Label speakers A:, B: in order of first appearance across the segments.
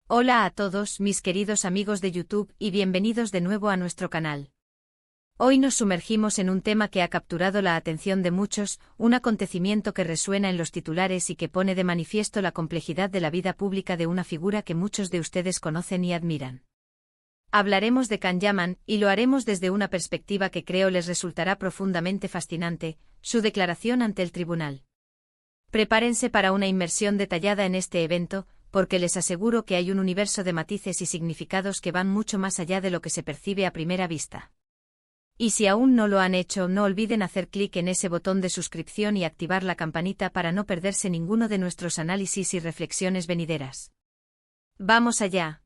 A: Hola a todos mis queridos amigos de YouTube y bienvenidos de nuevo a nuestro canal. Hoy nos sumergimos en un tema que ha capturado la atención de muchos, un acontecimiento que resuena en los titulares y que pone de manifiesto la complejidad de la vida pública de una figura que muchos de ustedes conocen y admiran. Hablaremos de Can Yaman, y lo haremos desde una perspectiva que creo les resultará profundamente fascinante, su declaración ante el tribunal. Prepárense para una inmersión detallada en este evento, porque les aseguro que hay un universo de matices y significados que van mucho más allá de lo que se percibe a primera vista. Y si aún no lo han hecho, no olviden hacer clic en ese botón de suscripción y activar la campanita para no perderse ninguno de nuestros análisis y reflexiones venideras. ¡Vamos allá!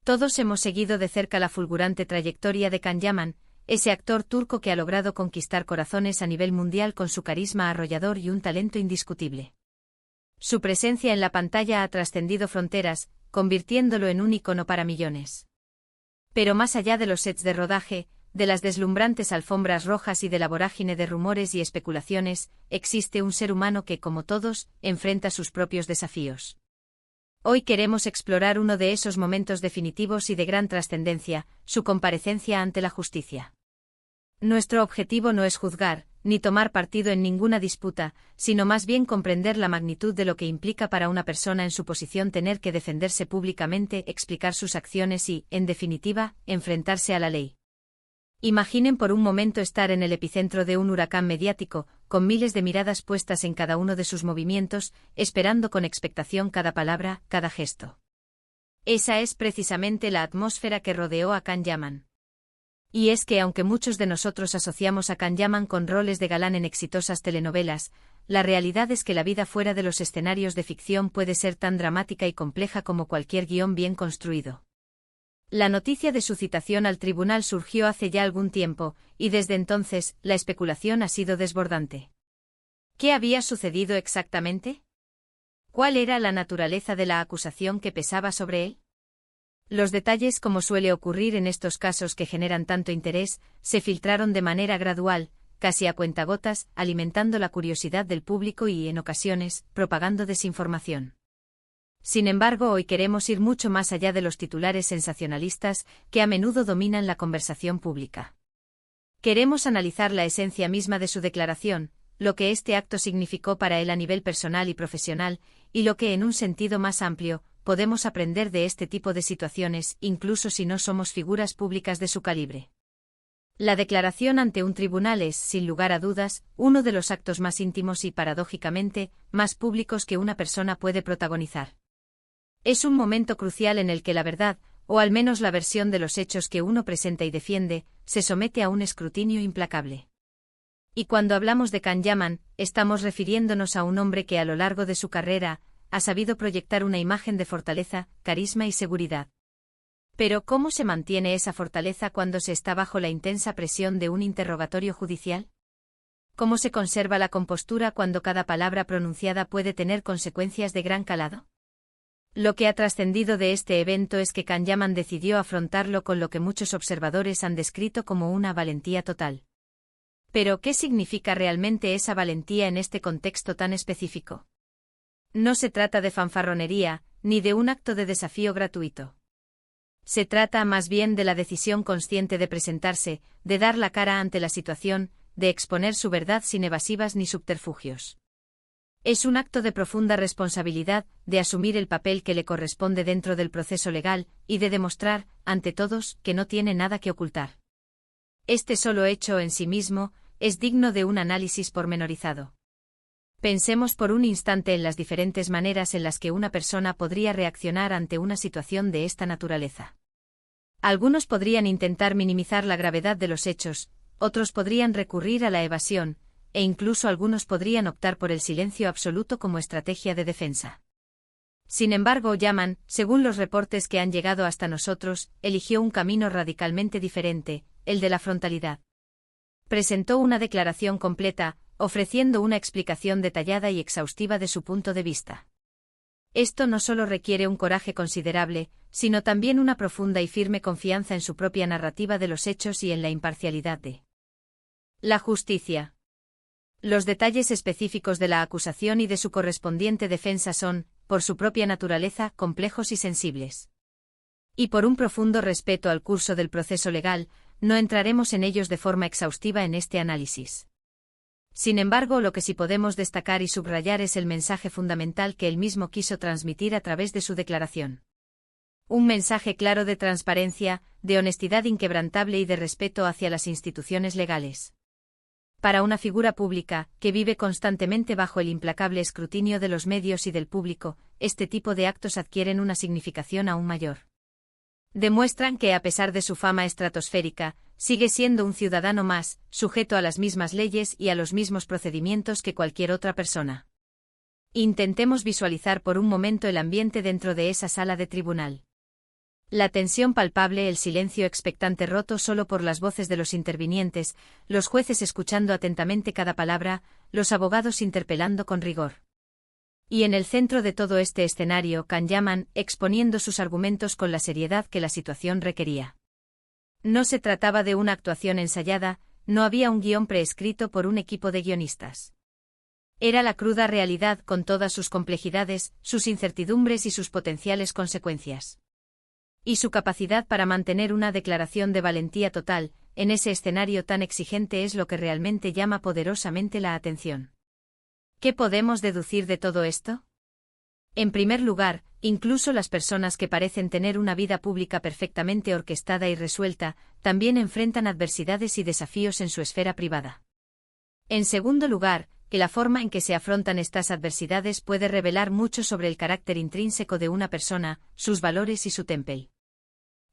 A: Todos hemos seguido de cerca la fulgurante trayectoria de Can Yaman, ese actor turco que ha logrado conquistar corazones a nivel mundial con su carisma arrollador y un talento indiscutible. Su presencia en la pantalla ha trascendido fronteras, convirtiéndolo en un icono para millones. Pero más allá de los sets de rodaje, de las deslumbrantes alfombras rojas y de la vorágine de rumores y especulaciones, existe un ser humano que, como todos, enfrenta sus propios desafíos. Hoy queremos explorar uno de esos momentos definitivos y de gran trascendencia, su comparecencia ante la justicia. Nuestro objetivo no es juzgar, ni tomar partido en ninguna disputa, sino más bien comprender la magnitud de lo que implica para una persona en su posición tener que defenderse públicamente, explicar sus acciones y, en definitiva, enfrentarse a la ley. Imaginen por un momento estar en el epicentro de un huracán mediático, con miles de miradas puestas en cada uno de sus movimientos, esperando con expectación cada palabra, cada gesto. Esa es precisamente la atmósfera que rodeó a Can Yaman. Y es que aunque muchos de nosotros asociamos a Can Yaman con roles de galán en exitosas telenovelas, la realidad es que la vida fuera de los escenarios de ficción puede ser tan dramática y compleja como cualquier guión bien construido. La noticia de su citación al tribunal surgió hace ya algún tiempo, y desde entonces, la especulación ha sido desbordante. ¿Qué había sucedido exactamente? ¿Cuál era la naturaleza de la acusación que pesaba sobre él? Los detalles, como suele ocurrir en estos casos que generan tanto interés, se filtraron de manera gradual, casi a cuentagotas, alimentando la curiosidad del público y, en ocasiones, propagando desinformación. Sin embargo, hoy queremos ir mucho más allá de los titulares sensacionalistas que a menudo dominan la conversación pública. Queremos analizar la esencia misma de su declaración, lo que este acto significó para él a nivel personal y profesional, y lo que, en un sentido más amplio, podemos aprender de este tipo de situaciones, incluso si no somos figuras públicas de su calibre. La declaración ante un tribunal es, sin lugar a dudas, uno de los actos más íntimos y, paradójicamente, más públicos que una persona puede protagonizar. Es un momento crucial en el que la verdad, o al menos la versión de los hechos que uno presenta y defiende, se somete a un escrutinio implacable. Y cuando hablamos de Can Yaman, estamos refiriéndonos a un hombre que a lo largo de su carrera, ha sabido proyectar una imagen de fortaleza, carisma y seguridad. Pero ¿cómo se mantiene esa fortaleza cuando se está bajo la intensa presión de un interrogatorio judicial? ¿Cómo se conserva la compostura cuando cada palabra pronunciada puede tener consecuencias de gran calado? Lo que ha trascendido de este evento es que Can Yaman decidió afrontarlo con lo que muchos observadores han descrito como una valentía total. Pero ¿qué significa realmente esa valentía en este contexto tan específico? No se trata de fanfarronería, ni de un acto de desafío gratuito. Se trata más bien de la decisión consciente de presentarse, de dar la cara ante la situación, de exponer su verdad sin evasivas ni subterfugios. Es un acto de profunda responsabilidad, de asumir el papel que le corresponde dentro del proceso legal, y de demostrar, ante todos, que no tiene nada que ocultar. Este solo hecho en sí mismo, es digno de un análisis pormenorizado. Pensemos por un instante en las diferentes maneras en las que una persona podría reaccionar ante una situación de esta naturaleza. Algunos podrían intentar minimizar la gravedad de los hechos, otros podrían recurrir a la evasión, e incluso algunos podrían optar por el silencio absoluto como estrategia de defensa. Sin embargo, Yaman, según los reportes que han llegado hasta nosotros, eligió un camino radicalmente diferente, el de la frontalidad. Presentó una declaración completa, ofreciendo una explicación detallada y exhaustiva de su punto de vista. Esto no solo requiere un coraje considerable, sino también una profunda y firme confianza en su propia narrativa de los hechos y en la imparcialidad de la justicia. Los detalles específicos de la acusación y de su correspondiente defensa son, por su propia naturaleza, complejos y sensibles. Y por un profundo respeto al curso del proceso legal, no entraremos en ellos de forma exhaustiva en este análisis. Sin embargo, lo que sí podemos destacar y subrayar es el mensaje fundamental que él mismo quiso transmitir a través de su declaración. Un mensaje claro de transparencia, de honestidad inquebrantable y de respeto hacia las instituciones legales. Para una figura pública, que vive constantemente bajo el implacable escrutinio de los medios y del público, este tipo de actos adquieren una significación aún mayor. Demuestran que, a pesar de su fama estratosférica, sigue siendo un ciudadano más, sujeto a las mismas leyes y a los mismos procedimientos que cualquier otra persona. Intentemos visualizar por un momento el ambiente dentro de esa sala de tribunal. La tensión palpable, el silencio expectante roto solo por las voces de los intervinientes, los jueces escuchando atentamente cada palabra, los abogados interpelando con rigor. Y en el centro de todo este escenario, Kanyaman, exponiendo sus argumentos con la seriedad que la situación requería. No se trataba de una actuación ensayada, no había un guión preescrito por un equipo de guionistas. Era la cruda realidad con todas sus complejidades, sus incertidumbres y sus potenciales consecuencias. Y su capacidad para mantener una declaración de valentía total, en ese escenario tan exigente es lo que realmente llama poderosamente la atención. ¿Qué podemos deducir de todo esto? En primer lugar, incluso las personas que parecen tener una vida pública perfectamente orquestada y resuelta, también enfrentan adversidades y desafíos en su esfera privada. En segundo lugar, que la forma en que se afrontan estas adversidades puede revelar mucho sobre el carácter intrínseco de una persona, sus valores y su temple.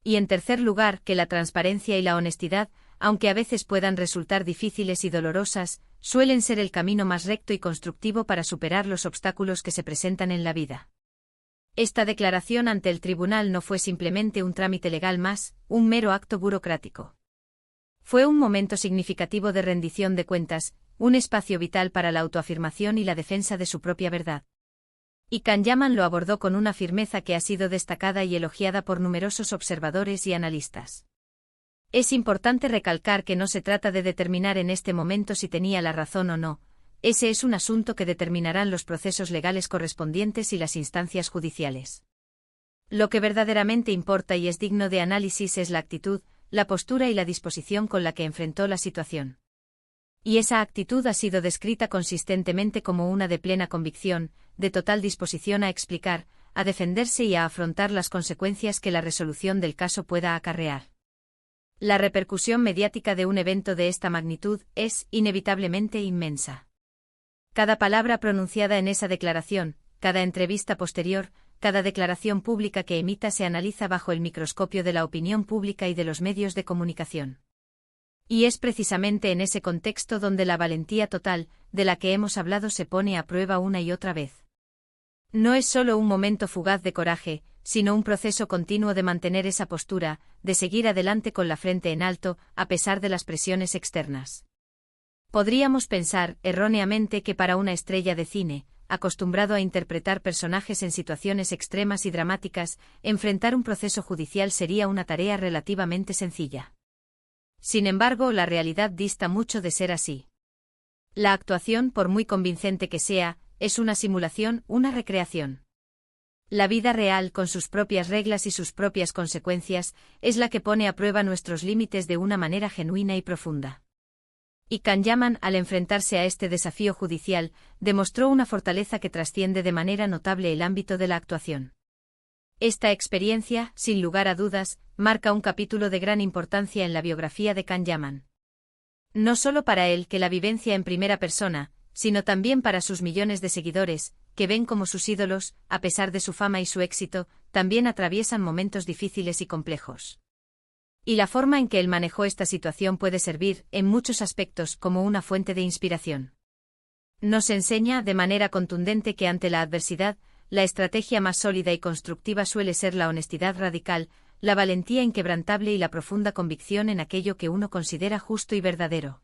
A: Y en tercer lugar, que la transparencia y la honestidad, aunque a veces puedan resultar difíciles y dolorosas, suelen ser el camino más recto y constructivo para superar los obstáculos que se presentan en la vida. Esta declaración ante el tribunal no fue simplemente un trámite legal más, un mero acto burocrático. Fue un momento significativo de rendición de cuentas, un espacio vital para la autoafirmación y la defensa de su propia verdad. Y Kanyaman lo abordó con una firmeza que ha sido destacada y elogiada por numerosos observadores y analistas. Es importante recalcar que no se trata de determinar en este momento si tenía la razón o no, ese es un asunto que determinarán los procesos legales correspondientes y las instancias judiciales. Lo que verdaderamente importa y es digno de análisis es la actitud, la postura y la disposición con la que enfrentó la situación. Y esa actitud ha sido descrita consistentemente como una de plena convicción, de total disposición a explicar, a defenderse y a afrontar las consecuencias que la resolución del caso pueda acarrear. La repercusión mediática de un evento de esta magnitud es, inevitablemente, inmensa. Cada palabra pronunciada en esa declaración, cada entrevista posterior, cada declaración pública que emita se analiza bajo el microscopio de la opinión pública y de los medios de comunicación. Y es precisamente en ese contexto donde la valentía total, de la que hemos hablado, se pone a prueba una y otra vez. No es solo un momento fugaz de coraje, sino un proceso continuo de mantener esa postura, de seguir adelante con la frente en alto, a pesar de las presiones externas. Podríamos pensar, erróneamente, que para una estrella de cine, acostumbrado a interpretar personajes en situaciones extremas y dramáticas, enfrentar un proceso judicial sería una tarea relativamente sencilla. Sin embargo, la realidad dista mucho de ser así. La actuación, por muy convincente que sea, es una simulación, una recreación. La vida real, con sus propias reglas y sus propias consecuencias, es la que pone a prueba nuestros límites de una manera genuina y profunda. Y Kanyaman, al enfrentarse a este desafío judicial, demostró una fortaleza que trasciende de manera notable el ámbito de la actuación. Esta experiencia, sin lugar a dudas, marca un capítulo de gran importancia en la biografía de Kanyaman. No solo para él, que la vivencia en primera persona, sino también para sus millones de seguidores, que ven como sus ídolos, a pesar de su fama y su éxito, también atraviesan momentos difíciles y complejos. Y la forma en que él manejó esta situación puede servir, en muchos aspectos, como una fuente de inspiración. Nos enseña, de manera contundente, que ante la adversidad, la estrategia más sólida y constructiva suele ser la honestidad radical, la valentía inquebrantable y la profunda convicción en aquello que uno considera justo y verdadero.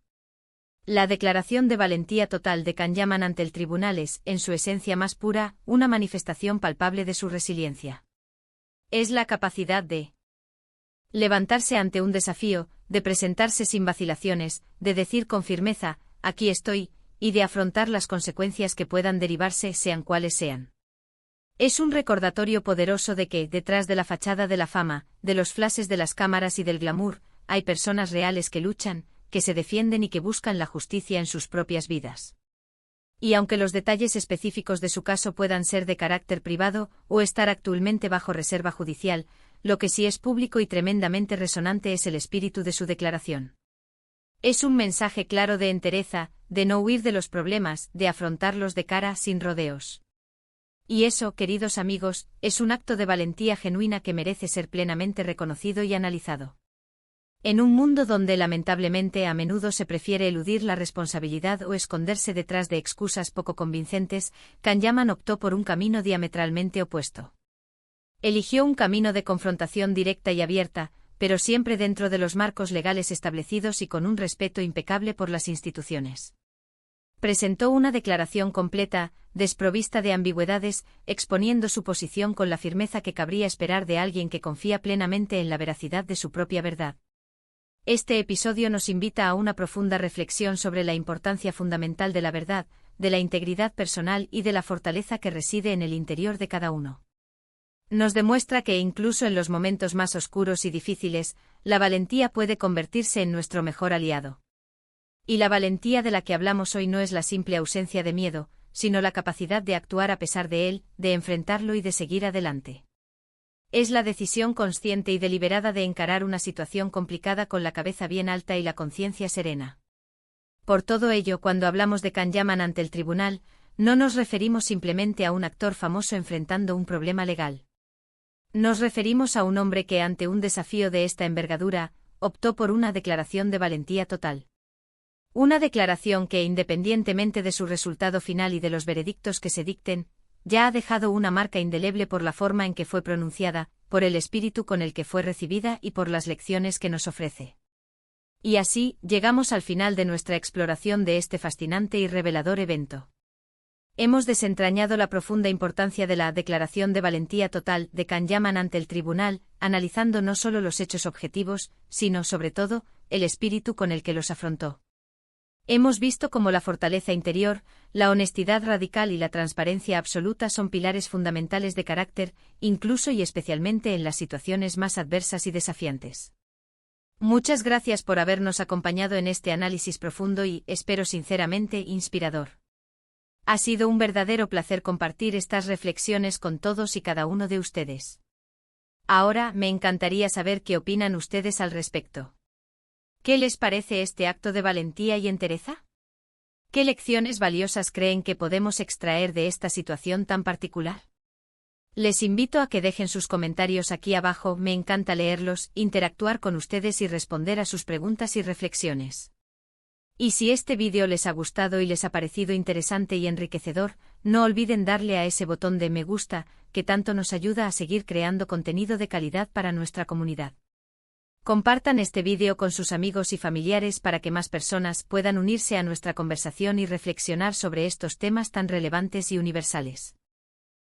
A: La declaración de valentía total de Kanyaman ante el tribunal es, en su esencia más pura, una manifestación palpable de su resiliencia. Es la capacidad de levantarse ante un desafío, de presentarse sin vacilaciones, de decir con firmeza, aquí estoy, y de afrontar las consecuencias que puedan derivarse, sean cuales sean. Es un recordatorio poderoso de que, detrás de la fachada de la fama, de los flashes de las cámaras y del glamour, hay personas reales que luchan, que se defienden y que buscan la justicia en sus propias vidas. Y aunque los detalles específicos de su caso puedan ser de carácter privado o estar actualmente bajo reserva judicial, lo que sí es público y tremendamente resonante es el espíritu de su declaración. Es un mensaje claro de entereza, de no huir de los problemas, de afrontarlos de cara sin rodeos. Y eso, queridos amigos, es un acto de valentía genuina que merece ser plenamente reconocido y analizado. En un mundo donde lamentablemente a menudo se prefiere eludir la responsabilidad o esconderse detrás de excusas poco convincentes, Kanyaman optó por un camino diametralmente opuesto. Eligió un camino de confrontación directa y abierta, pero siempre dentro de los marcos legales establecidos y con un respeto impecable por las instituciones. Presentó una declaración completa, desprovista de ambigüedades, exponiendo su posición con la firmeza que cabría esperar de alguien que confía plenamente en la veracidad de su propia verdad. Este episodio nos invita a una profunda reflexión sobre la importancia fundamental de la verdad, de la integridad personal y de la fortaleza que reside en el interior de cada uno. Nos demuestra que incluso en los momentos más oscuros y difíciles, la valentía puede convertirse en nuestro mejor aliado. Y la valentía de la que hablamos hoy no es la simple ausencia de miedo, sino la capacidad de actuar a pesar de él, de enfrentarlo y de seguir adelante. Es la decisión consciente y deliberada de encarar una situación complicada con la cabeza bien alta y la conciencia serena. Por todo ello, cuando hablamos de Kanyaman ante el tribunal, no nos referimos simplemente a un actor famoso enfrentando un problema legal. Nos referimos a un hombre que ante un desafío de esta envergadura, optó por una declaración de valentía total. Una declaración que, independientemente de su resultado final y de los veredictos que se dicten, ya ha dejado una marca indeleble por la forma en que fue pronunciada, por el espíritu con el que fue recibida y por las lecciones que nos ofrece. Y así, llegamos al final de nuestra exploración de este fascinante y revelador evento. Hemos desentrañado la profunda importancia de la declaración de valentía total de Kanyaman ante el tribunal, analizando no solo los hechos objetivos, sino, sobre todo, el espíritu con el que los afrontó. Hemos visto cómo la fortaleza interior, la honestidad radical y la transparencia absoluta son pilares fundamentales de carácter, incluso y especialmente en las situaciones más adversas y desafiantes. Muchas gracias por habernos acompañado en este análisis profundo y, espero sinceramente, inspirador. Ha sido un verdadero placer compartir estas reflexiones con todos y cada uno de ustedes. Ahora, me encantaría saber qué opinan ustedes al respecto. ¿Qué les parece este acto de valentía y entereza? ¿Qué lecciones valiosas creen que podemos extraer de esta situación tan particular? Les invito a que dejen sus comentarios aquí abajo, me encanta leerlos, interactuar con ustedes y responder a sus preguntas y reflexiones. Y si este vídeo les ha gustado y les ha parecido interesante y enriquecedor, no olviden darle a ese botón de me gusta, que tanto nos ayuda a seguir creando contenido de calidad para nuestra comunidad. Compartan este vídeo con sus amigos y familiares para que más personas puedan unirse a nuestra conversación y reflexionar sobre estos temas tan relevantes y universales.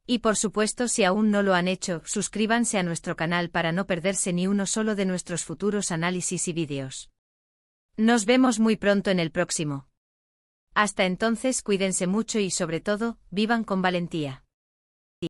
A: Y por supuesto, si aún no lo han hecho, suscríbanse a nuestro canal para no perderse ni uno solo de nuestros futuros análisis y vídeos. Nos vemos muy pronto en el próximo. Hasta entonces, cuídense mucho y sobre todo, vivan con valentía.